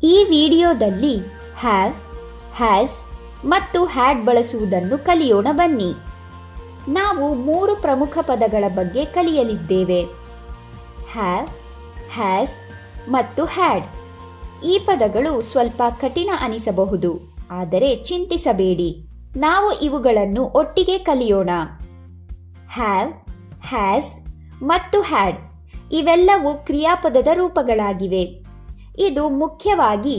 ಈ ವಿಡಿಯೋದಲ್ಲಿ have, has ಮತ್ತು ಹ್ಯಾಡ್ ಬಳಸುವುದನ್ನು ಕಲಿಯೋಣ ಬನ್ನಿ. ನಾವು 3 ಪ್ರಮುಖ ಪದಗಳ ಬಗ್ಗೆ ಕಲಿಯಲಿದ್ದೇವೆ. ಹ್ಯಾವ್, ಹ್ಯಾಸ್ ಮತ್ತು ಹ್ಯಾಡ್. ಈ ಪದಗಳು ಸ್ವಲ್ಪ ಕಠಿಣ ಅನಿಸಬಹುದು, ಆದರೆ ಚಿಂತಿಸಬೇಡಿ, ನಾವು ಇವುಗಳನ್ನು ಒಟ್ಟಿಗೆ ಕಲಿಯೋಣ. ಹ್ಯಾವ್, ಹ್ಯಾಸ್ ಮತ್ತು ಹ್ಯಾಡ್ ಇವೆಲ್ಲವೂ ಕ್ರಿಯಾಪದದ ರೂಪಗಳಾಗಿವೆ. ಇದು ಮುಖ್ಯವಾಗಿ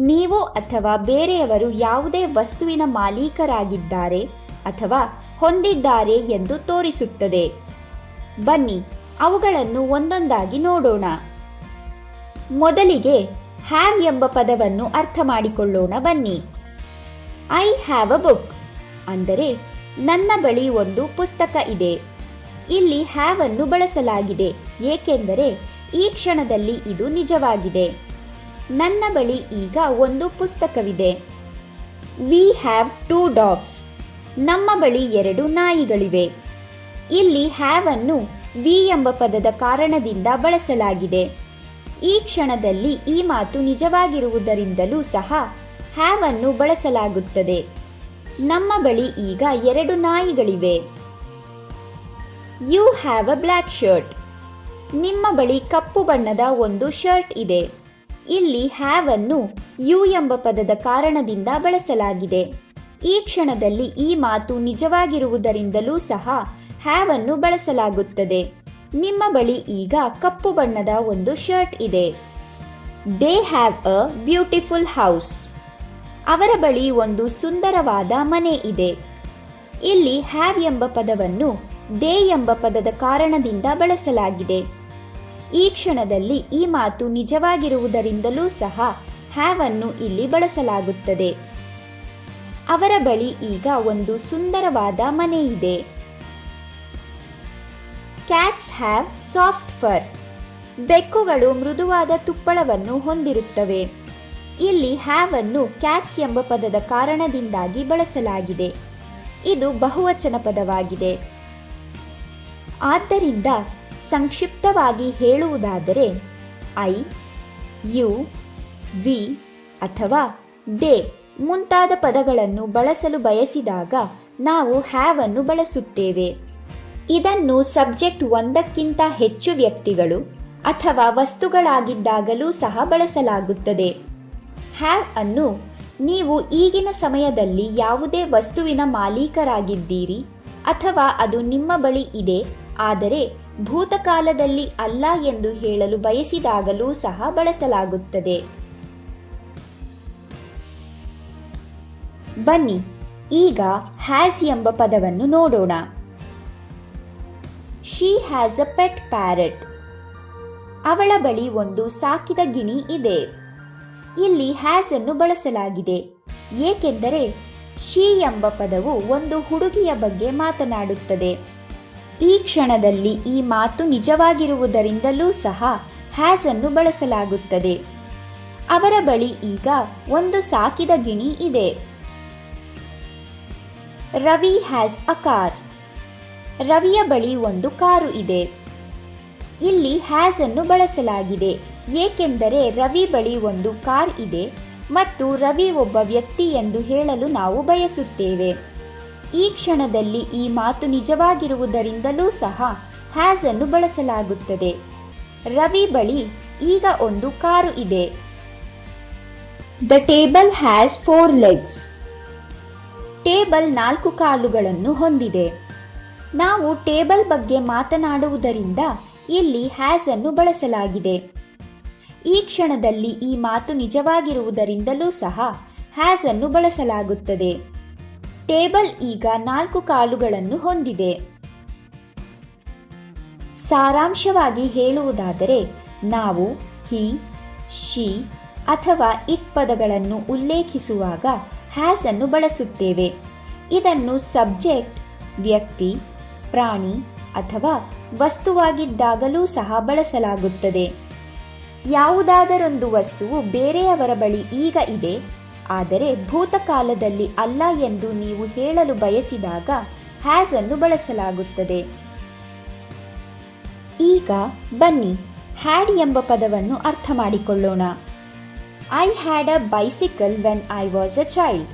ನೀವು ಅಥವಾ ಬೇರೆಯವರು ಯಾವುದೇ ವಸ್ತುವಿನ ಮಾಲೀಕರಾಗಿದ್ದಾರೆ ಅಥವಾ ಹೊಂದಿದ್ದಾರೆ ಎಂದು ತೋರಿಸುತ್ತದೆ. ಬನ್ನಿ ಅವುಗಳನ್ನು ಒಂದೊಂದಾಗಿ ನೋಡೋಣ. ಮೊದಲಿಗೆ ಹ್ಯಾವ್ ಎಂಬ ಪದವನ್ನು ಅರ್ಥ ಮಾಡಿಕೊಳ್ಳೋಣ ಬನ್ನಿ. ಐ ಹ್ಯಾವ್ ಅ ಬುಕ್ ಅಂದರೆ ನನ್ನ ಬಳಿ ಒಂದು ಪುಸ್ತಕ ಇದೆ. ಇಲ್ಲಿ ಹ್ಯಾವ್ ಅನ್ನು ಬಳಸಲಾಗಿದೆ ಏಕೆಂದರೆ ಈ ಕ್ಷಣದಲ್ಲಿ ಇದು ನಿಜವಾಗಿದೆ. ನನ್ನ ಬಳಿ ಈಗ ಒಂದು ಪುಸ್ತಕವಿದೆ. We have 2 dogs. ನಮ್ಮ ಬಳಿ 2 ನಾಯಿಗಳಿವೆ. ಇಲ್ಲಿ ಹ್ಯಾವ್ ಅನ್ನು ವಿ ಎಂಬ ಪದದ ಕಾರಣದಿಂದ ಬಳಸಲಾಗಿದೆ. ಈ ಕ್ಷಣದಲ್ಲಿ ಈ ಮಾತು ನಿಜವಾಗಿರುವುದರಿಂದಲೂ ಸಹ ಹ್ಯಾವ್ ಅನ್ನು ಬಳಸಲಾಗುತ್ತದೆ. ನಮ್ಮ ಬಳಿ ಈಗ 2 ನಾಯಿಗಳಿವೆ. You have a black shirt. ನಿಮ್ಮ ಬಳಿ ಕಪ್ಪು ಬಣ್ಣದ ಒಂದು ಶರ್ಟ್ ಇದೆ. ಇಲ್ಲಿ ಹ್ಯಾವ್ ಅನ್ನು ಯು ಎಂಬ ಪದದ ಕಾರಣದಿಂದ ಬಳಸಲಾಗಿದೆ. ಈ ಕ್ಷಣದಲ್ಲಿ ಈ ಮಾತು ನಿಜವಾಗಿರುವುದರಿಂದಲೂ ಸಹ ಹ್ಯಾವ್ ಅನ್ನು ಬಳಸಲಾಗುತ್ತದೆ. ನಿಮ್ಮ ಬಳಿ ಈಗ ಕಪ್ಪು ಬಣ್ಣದ ಒಂದು ಶರ್ಟ್ ಇದೆ. They have a beautiful house. ಅವರ ಬಳಿ ಒಂದು ಸುಂದರವಾದ ಮನೆ ಇದೆ. ಇಲ್ಲಿ ಹ್ಯಾವ್ ಎಂಬ ಪದವನ್ನು ದೇ ಎಂಬ ಪದದ ಕಾರಣದಿಂದ ಬಳಸಲಾಗಿದೆ. ಈ ಕ್ಷಣದಲ್ಲಿ ಈ ಮಾತು ನಿಜವಾಗಿರುವುದರಿಂದಲೂ ಸಹ ಹ್ಯಾವ್ ಅನ್ನು ಇಲ್ಲಿ ಬಳಸಲಾಗುತ್ತದೆ. ಅವರ ಬಳಿ ಈಗ ಒಂದು ಸುಂದರವಾದ ಮನೆ ಇದೆ. Cats have soft fur. ಬೆಕ್ಕುಗಳು ಮೃದುವಾದ ತುಪ್ಪಳವನ್ನು ಹೊಂದಿರುತ್ತವೆ. ಇಲ್ಲಿ ಹ್ಯಾವ್ ಅನ್ನು ಕ್ಯಾಟ್ಸ್ ಎಂಬ ಪದದ ಕಾರಣದಿಂದಾಗಿ ಬಳಸಲಾಗಿದೆ. ಇದು ಬಹುವಚನ ಪದವಾಗಿದೆ. ಆದ್ದರಿಂದ ಸಂಕ್ಷಿಪ್ತವಾಗಿ ಹೇಳುವುದಾದರೆ ಐ, ಯು, ವಿ ಅಥವಾ ದೇ ಮುಂತಾದ ಪದಗಳನ್ನು ಬಳಸಲು ಬಯಸಿದಾಗ ನಾವು ಹ್ಯಾವ್ ಅನ್ನು ಬಳಸುತ್ತೇವೆ. ಇದನ್ನು ಸಬ್ಜೆಕ್ಟ್ ಒಂದಕ್ಕಿಂತ ಹೆಚ್ಚು ವ್ಯಕ್ತಿಗಳು ಅಥವಾ ವಸ್ತುಗಳಾಗಿದ್ದಾಗಲೂ ಸಹ ಬಳಸಲಾಗುತ್ತದೆ. ಹ್ಯಾವ್ ಅನ್ನು ನೀವು ಈಗಿನ ಸಮಯದಲ್ಲಿ ಯಾವುದೇ ವಸ್ತುವಿನ ಮಾಲೀಕರಾಗಿದ್ದೀರಿ ಅಥವಾ ಅದು ನಿಮ್ಮ ಬಳಿ ಇದೆ ಆದರೆ ಭೂತಕಾಲದಲ್ಲಿ ಅಲ್ಲ ಎಂದು ಹೇಳಲು ಬಯಸಿದಾಗಲೂ ಸಹ ಬಳಸಲಾಗುತ್ತದೆ. ಬನ್ನಿ ಈಗ ಹ್ಯಾಸ್ ಎಂಬ ಪದವನ್ನು ನೋಡೋಣ. She has a pet parrot. ಅವಳ ಬಳಿ ಒಂದು ಸಾಕಿದ ಗಿಣಿ ಇದೆ. ಇಲ್ಲಿ ಹ್ಯಾಸ್ ಅನ್ನು ಬಳಸಲಾಗಿದೆ ಏಕೆಂದರೆ ಶಿ ಎಂಬ ಪದವು ಒಂದು ಹುಡುಗಿಯ ಬಗ್ಗೆ ಮಾತನಾಡುತ್ತದೆ. ಈ ಕ್ಷಣದಲ್ಲಿ ಈ ಮಾತು ನಿಜವಾಗಿರುವುದರಿಂದಲೂ ಸಹ ಹ್ಯಾಸ್ ಅನ್ನು ಬಳಸಲಾಗುತ್ತದೆ. ಅವರ ಬಳಿ ಈಗ ಒಂದು ಸಾಕಿದ ಗಿಣಿ ಇದೆ. Ravi has a car. ರವಿಯ ಬಳಿ ಒಂದು ಕಾರು ಇದೆ. ಇಲ್ಲಿ ಹ್ಯಾಸ್ ಅನ್ನು ಬಳಸಲಾಗಿದೆ ಏಕೆಂದರೆ ರವಿ ಬಳಿ ಒಂದು ಕಾರ್ ಇದೆ ಮತ್ತು ರವಿ ಒಬ್ಬ ವ್ಯಕ್ತಿ ಎಂದು ಹೇಳಲು ನಾವು ಬಯಸುತ್ತೇವೆ. ಈ ಕ್ಷಣದಲ್ಲಿ ಈ ಮಾತು ನಿಜವಾಗಿರುವುದರಿಂದಲೂ ಸಹ ಹ್ಯಾಸ್ ಅನ್ನು ಬಳಸಲಾಗುತ್ತದೆ. ರವಿ ಬಳಿ ಈಗ ಒಂದು ಕಾರು ಇದೆ. The table has 4 legs. Table 4 ಕಾಲುಗಳನ್ನು ಹೊಂದಿದೆ. ನಾವು ಟೇಬಲ್ ಬಗ್ಗೆ ಮಾತನಾಡುವುದರಿಂದ ಇಲ್ಲಿ ಹ್ಯಾಸ್ ಅನ್ನು ಬಳಸಲಾಗಿದೆ. ಈ ಕ್ಷಣದಲ್ಲಿ ಈ ಮಾತು ನಿಜವಾಗಿರುವುದರಿಂದಲೂ ಸಹ ಹ್ಯಾಸ್ ಅನ್ನು ಬಳಸಲಾಗುತ್ತದೆ. ಟೇಬಲ್ ಈಗ 4 ಕಾಲುಗಳನ್ನು ಹೊಂದಿದೆ. ಸಾರಾಂಶವಾಗಿ ಹೇಳುವುದಾದರೆ ನಾವು ಹಿ, ಶಿ ಅಥವಾ ಇಟ್ ಪದಗಳನ್ನು ಉಲ್ಲೇಖಿಸುವಾಗ ಹ್ಯಾಸ್ ಅನ್ನು ಬಳಸುತ್ತೇವೆ. ಇದನ್ನು ಸಬ್ಜೆಕ್ಟ್ ವ್ಯಕ್ತಿ, ಪ್ರಾಣಿ ಅಥವಾ ವಸ್ತುವಾಗಿದ್ದಾಗಲೂ ಸಹ ಬಳಸಲಾಗುತ್ತದೆ. ಯಾವುದಾದರೊಂದು ವಸ್ತುವು ಬೇರೆಯವರ ಬಳಿ ಈಗ ಇದೆ ಆದರೆ ಭೂತಕಾಲದಲ್ಲಿ ಅಲ್ಲ ಎಂದು ನೀವು ಹೇಳಲು ಬಯಸಿದಾಗ ಹ್ಯಾಸ್ ಅನ್ನು ಬಳಸಲಾಗುತ್ತದೆ. ಈಗ ಬನ್ನಿ ಹ್ಯಾಡ್ ಎಂಬ ಪದವನ್ನು ಅರ್ಥ ಮಾಡಿಕೊಳ್ಳೋಣ. I had a bicycle when I was a child.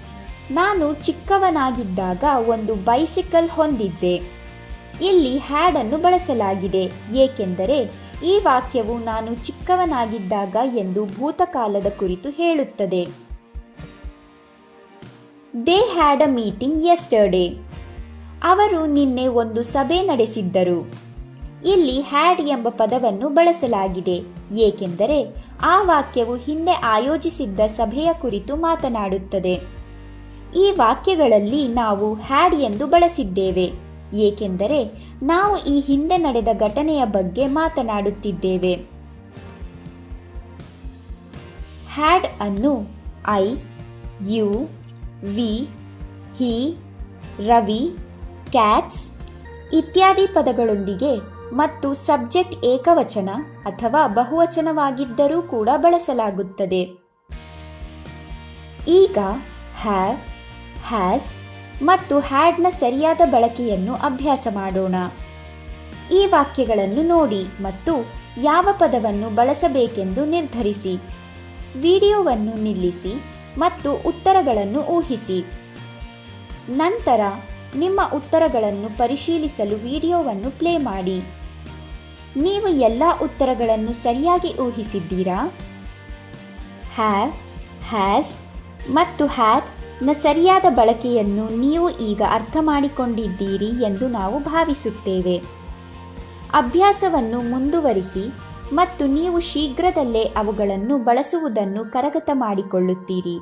ನಾನು ಚಿಕ್ಕವನಾಗಿದ್ದಾಗ ಒಂದು ಬೈಸಿಕಲ್ ಹೊಂದಿದ್ದೆ. ಇಲ್ಲಿ ಹ್ಯಾಡ್ ಅನ್ನು ಬಳಸಲಾಗಿದೆ ಏಕೆಂದರೆ ಈ ವಾಕ್ಯವು ನಾನು ಚಿಕ್ಕವನಾಗಿದ್ದಾಗ ಎಂದು ಭೂತಕಾಲದ ಕುರಿತು ಹೇಳುತ್ತದೆ. They had a meeting yesterday. ಅವರು ನಿನ್ನೆ ಒಂದು ಸಭೆ ನಡೆಸಿದ್ದರು. ಇಲ್ಲಿ ಹ್ಯಾಡ್ ಎಂಬ ಪದವನ್ನು ಬಳಸಲಾಗಿದೆ ಏಕೆಂದರೆ ಆ ವಾಕ್ಯವು ಹಿಂದೆ ಆಯೋಜಿಸಿದ್ದ ಸಭೆಯ ಕುರಿತು ಮಾತನಾಡುತ್ತದೆ. ಈ ವಾಕ್ಯಗಳಲ್ಲಿ ನಾವು ಹ್ಯಾಡ್ ಎಂದು ಬಳಸಿದ್ದೇವೆ ಏಕೆಂದರೆ ನಾವು ಈ ಹಿಂದೆ ನಡೆದ ಘಟನೆಯ ಬಗ್ಗೆ ಮಾತನಾಡುತ್ತಿದ್ದೇವೆ. ಹ್ಯಾಡ್ ಅನ್ನು I, you, we, he, Ravi, cats ಇತ್ಯಾದಿ ಪದಗಳೊಂದಿಗೆ ಮತ್ತು ಸಬ್ಜೆಕ್ಟ್ ಏಕವಚನ ಅಥವಾ ಬಹುವಚನವಾಗಿದ್ದರೂ ಕೂಡ ಬಳಸಲಾಗುತ್ತದೆ. ಈಗ ಹ್ಯಾವ್, ಹ್ಯಾಸ್ ಮತ್ತು ಹ್ಯಾಡ್ನ ಸರಿಯಾದ ಬಳಕೆಯನ್ನು ಅಭ್ಯಾಸ ಮಾಡೋಣ. ಈ ವಾಕ್ಯಗಳನ್ನು ನೋಡಿ ಮತ್ತು ಯಾವ ಪದವನ್ನು ಬಳಸಬೇಕೆಂದು ನಿರ್ಧರಿಸಿ. ವಿಡಿಯೋವನ್ನು ನಿಲ್ಲಿಸಿ ಮತ್ತು ಉತ್ತರಗಳನ್ನು ಊಹಿಸಿ. ನಂತರ ನಿಮ್ಮ ಉತ್ತರಗಳನ್ನು ಪರಿಶೀಲಿಸಲು ವಿಡಿಯೋವನ್ನು ಪ್ಲೇ ಮಾಡಿ. ನೀವು ಎಲ್ಲ ಉತ್ತರಗಳನ್ನು ಸರಿಯಾಗಿ ಊಹಿಸಿದ್ದೀರಾ? ಹ್ಯಾವ್, ಹ್ಯಾಸ್ ಮತ್ತು ಹ್ಯಾಡ್ ನ ಸರಿಯಾದ ಬಳಕೆಯನ್ನು ನೀವು ಈಗ ಅರ್ಥ ಮಾಡಿಕೊಂಡಿದ್ದೀರಿ ಎಂದು ನಾವು ಭಾವಿಸುತ್ತೇವೆ. ಅಭ್ಯಾಸವನ್ನು ಮುಂದುವರಿಸಿ ಮತ್ತು ನೀವು ಶೀಘ್ರದಲ್ಲೇ ಅವುಗಳನ್ನು ಬಳಸುವುದನ್ನು ಕರಗತ ಮಾಡಿಕೊಳ್ಳುತ್ತೀರಿ.